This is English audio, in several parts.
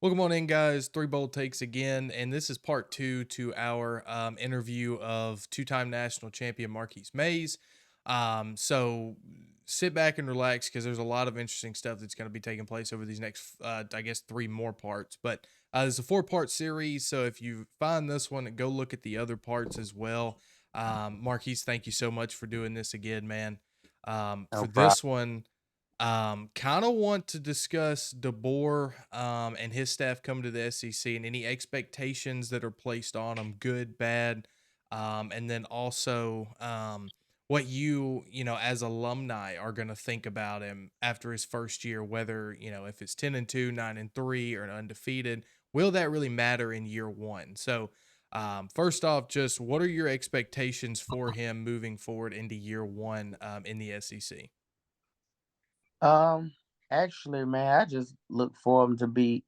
Welcome on in, guys. Three bold takes again, and this is part two to our interview of two-time national champion Marquis Maze. So sit back and relax because there's a lot of interesting stuff that's going to be taking place over these next, I guess, three more parts. But it's a four-part series, so if you find this one, go look at the other parts as well. Marquis, thank you so much for doing this again, man. For No problem. this one. Kind of want to discuss DeBoer and his staff coming to the SEC and any expectations that are placed on them, good, bad, and then also what as alumni are going to think about him after his first year, whether if it's 10-2, 9-3, or an undefeated, will that really matter in year one? So. First off, just what are your expectations for him moving forward into year one in the SEC? Um, Actually, man, I just look for him to be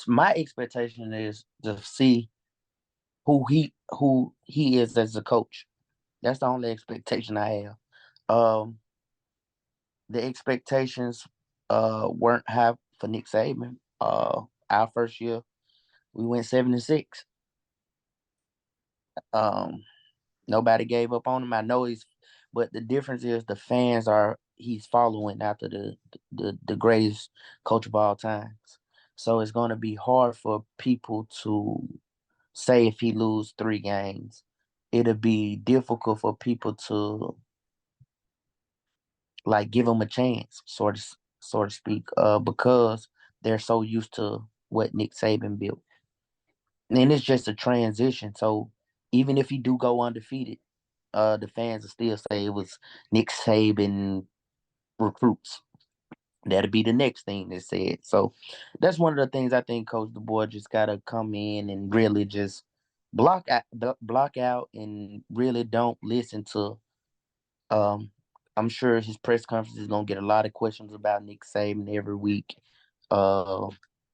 my expectation is to see who he is as a coach. That's the only expectation I have. Um, the expectations weren't high for Nick Saban. Our first year we went 7-6. Um, Nobody gave up on him. I know but the difference is the fans are he's following after the greatest coach of all times. So it's going to be hard for people to say if he lose 3 games. It'll be difficult for people to like give him a chance, sort of speak, because they're so used to what Nick Saban built, and it's just a transition. So even if he do go undefeated, the fans will still say it was Nick Saban recruits. That'll be the next thing they said. So that's one of the things I think Coach DeBoer just gotta come in and really just block out and really don't listen to. Um, I'm sure his press conference is gonna get a lot of questions about Nick Saban every week. Uh,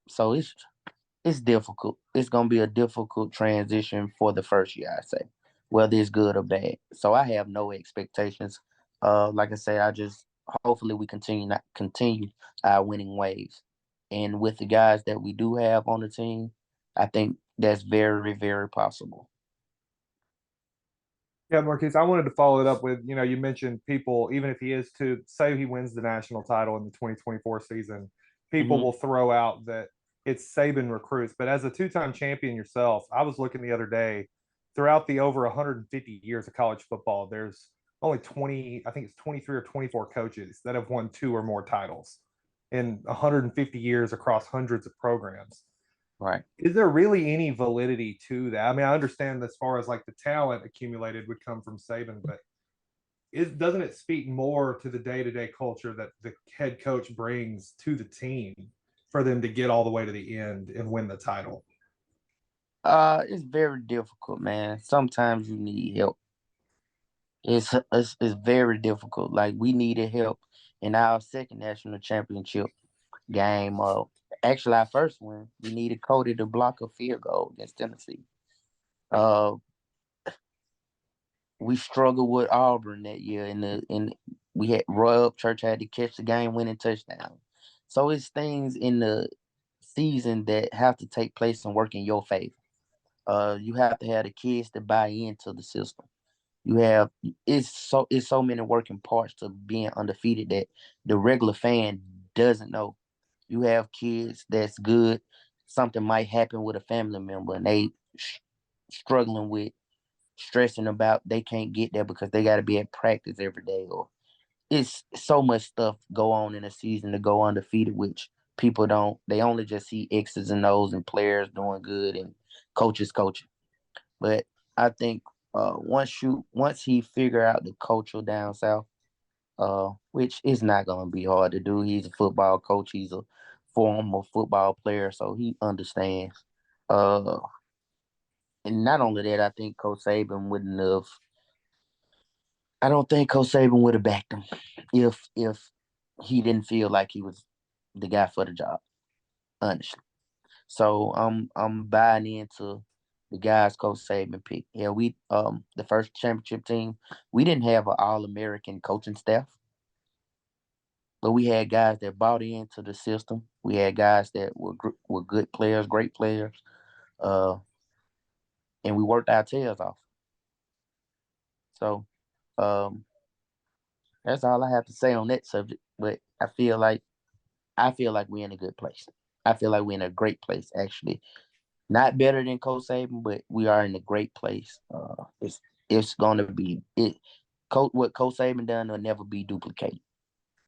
so it's difficult. It's gonna be a difficult transition for the first year, I say, whether it's good or bad. So I have no expectations. Like I say, I just hopefully we continue our winning ways, and with the guys that we do have on the team, I think that's very very possible. Yeah, Marquise, I wanted to follow it up with, you mentioned people, even if he is to say he wins the national title in the 2024 season, people Hmm. will throw out that it's Saban recruits. But as a two-time champion yourself, I was looking the other day, throughout the over 150 years of college football, there's only 20, I think it's 23 or 24 coaches that have won two or more titles in 150 years across hundreds of programs. Right. Is there really any validity to that? I mean, I understand as far as like the talent accumulated would come from Saban, but doesn't it speak more to the day-to-day culture that the head coach brings to the team for them to get all the way to the end and win the title? It's very difficult, man. Sometimes you need help. It's very difficult. Like we needed help in our second national championship game. Actually, our first one, we needed Cody to block a field goal against Tennessee. Uh, we struggled with Auburn that year, in we had Roy Upchurch had to catch the game winning touchdown. So it's things in the season that have to take place and work in your favor. You have to have the kids to buy into the system. You have it's so many working parts to being undefeated that the regular fan doesn't know. You have kids that's good. Something might happen with a family member, and they struggling with stressing about they can't get there because they got to be at practice every day. Or it's so much stuff go on in a season to go undefeated, which people don't. They only just see X's and O's and players doing good and coaches coaching. But I think once he figure out the culture down south, which is not gonna be hard to do. He's a football coach. He's a former football player, so he understands. Uh, and not only that, I think Coach Saban wouldn't have. I don't think Coach Saban would have backed him if he didn't feel like he was the guy for the job. Honestly. So I'm buying into the guys Coach Saban picked. Yeah, we the first championship team, we didn't have an all American coaching staff. but we had guys that bought into the system. We had guys that were good players, great players, uh, and we worked our tails off. So um, that's all I have to say on that subject. But I feel like we're in a good place. I feel like we're in a great place, actually. Not better than Coach Saban, but we are in a great place. It's going to be it. What Coach Saban done will never be duplicated.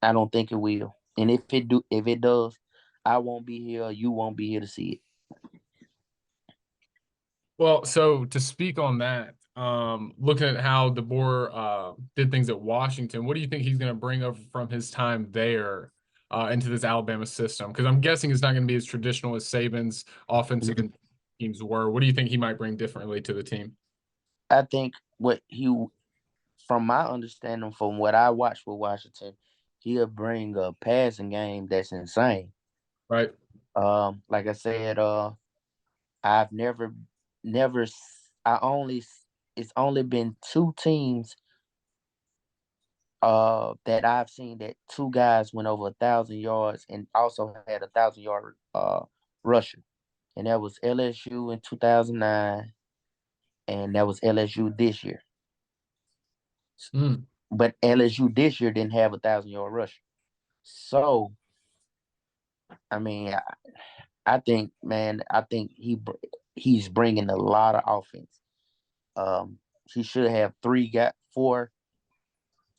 I don't think it will. And if it does, I won't be here. You won't be here to see it. Well, so to speak on that, looking at how DeBoer did things at Washington, what do you think he's going to bring over from his time there into this Alabama system? Because I'm guessing it's not going to be as traditional as Saban's offensive teams were. What do you think he might bring differently to the team? I think from my understanding, from what I watched with Washington, he'll bring a passing game that's insane. Right. Like I said, I've never, it's only been two teams that I've seen that two guys went over 1,000 yards and also had 1,000 yard rusher, and that was LSU in 2009, and that was LSU this year. Mm. But LSU this year didn't have 1,000 yard rusher. So, I mean, I think, man, he's bringing a lot of offense. He should have four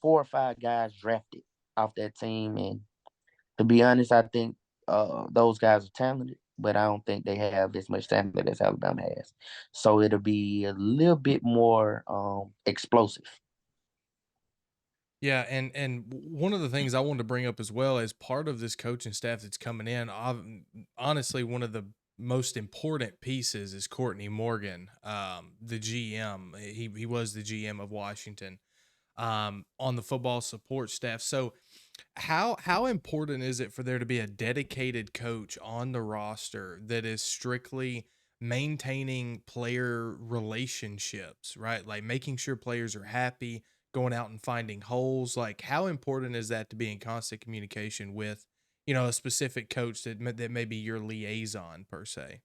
or five guys drafted off that team, and to be honest, I think those guys are talented, but I don't think they have as much talent as Alabama has. So it'll be a little bit more explosive. Yeah, and one of the things I wanted to bring up as well as part of this coaching staff that's coming in, honestly, one of the most important pieces is Courtney Morgan, the GM. He was the GM of Washington, on the football support staff. So how important is it for there to be a dedicated coach on the roster that is strictly maintaining player relationships, right? Like making sure players are happy, going out and finding holes. Like how important is that to be in constant communication with, a specific coach that may be your liaison per se?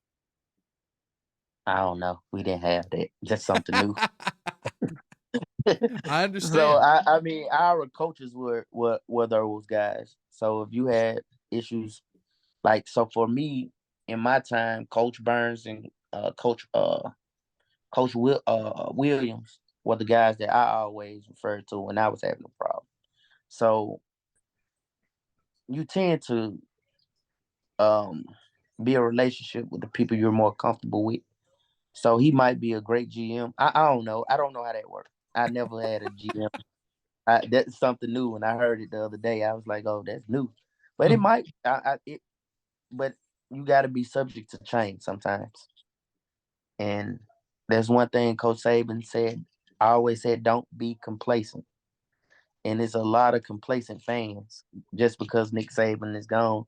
I don't know. We didn't have that. That's something new. I So understand. I mean, our coaches were those guys. So if you had issues, like, so for me in my time, Coach Burns and Coach Williams were the guys that I always referred to when I was having a problem. So you tend to um be a relationship with the people you're more comfortable with. So he might be a great GM. I don't know. I don't know how that works. I never had a GM. That's something new. When I heard it the other day, I was like, "Oh, that's new." But it Hmm. might. But you got to be subject to change sometimes. And there's one thing Coach Saban said. I always said, "Don't be complacent." And there's a lot of complacent fans. Just because Nick Saban is gone,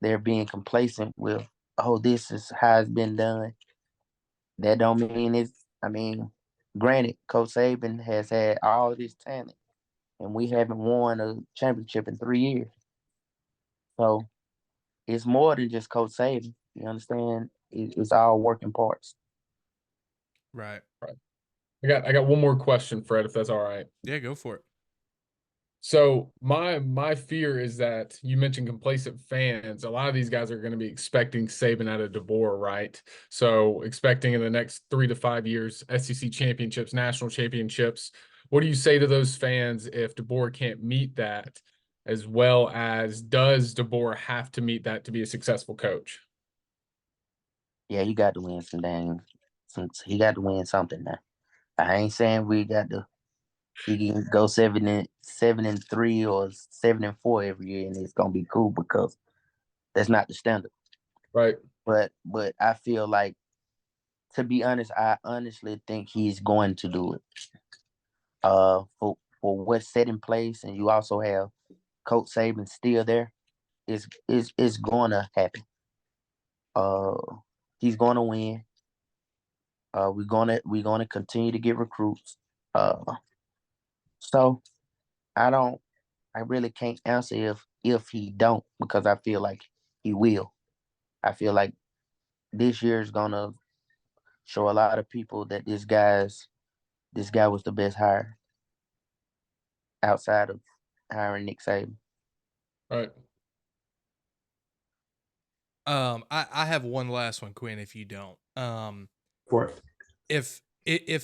they're being complacent with, "Oh, this is how it's been done." That don't mean it's. I mean, granted, Coach Saban has had all this talent, and we haven't won a championship in 3 years. So it's more than just Coach Saban. You understand? It's all working parts. Right. Right. I got one more question, Fred, if that's all right. Yeah, go for it. So my fear is that you mentioned complacent fans. A lot of these guys are going to be expecting Saban out of DeBoer, right? So expecting in the next 3 to 5 years SEC championships, national championships. What do you say to those fans if DeBoer can't meet that? As well as, does DeBoer have to meet that to be a successful coach? Yeah, he got to win some games. He got to win something now. I ain't saying we got to. He can go 7-3 or 7-4 every year, and it's gonna be cool because that's not the standard. Right. But I feel like, to be honest, I honestly think he's going to do it. For what's set in place, and you also have Coach Saban still there, is going to happen. Uh, he's going to win. We're gonna continue to get recruits. So I really can't answer if if he don't, because I feel like he will. I feel like this year is gonna show a lot of people that this guy was the best hire outside of hiring Nick Saban. Right. I have one last one, Quinn, if you don't. For it. If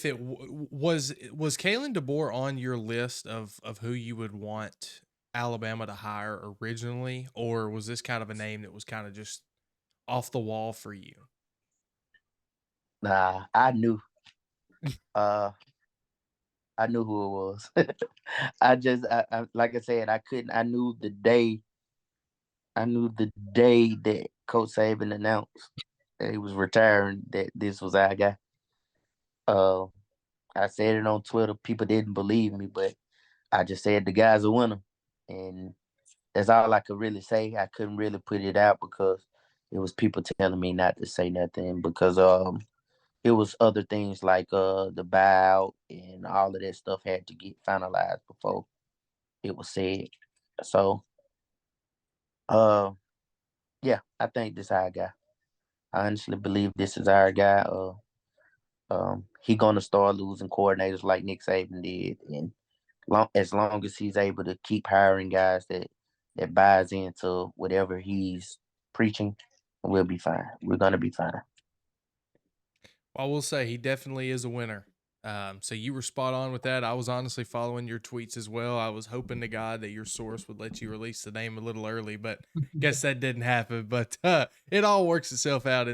it was Kalen DeBoer on your list of who you would want Alabama to hire originally, or was this kind of a name that was kind of just off the wall for you? Nah, I knew. I knew who it was. I like I said, I couldn't. I knew the day. I knew the day that Coach Saban announced that he was retiring that this was our guy. Uh, I said it on Twitter. People didn't believe me, but I just said the guy's a winner, and that's all I could really say. I couldn't really put it out because it was people telling me not to say nothing because it was other things like the buyout and all of that stuff had to get finalized before it was said. So yeah, I think this our guy. I honestly believe this is our guy. He gonna start losing coordinators like Nick Saban did, and as long as he's able to keep hiring guys that buys into whatever he's preaching, we'll be fine. We're gonna be fine. I will say he definitely is a winner. So you were spot on with that. I was honestly following your tweets as well. I was hoping to God that your source would let you release the name a little early, but guess that didn't happen. But it all works itself out in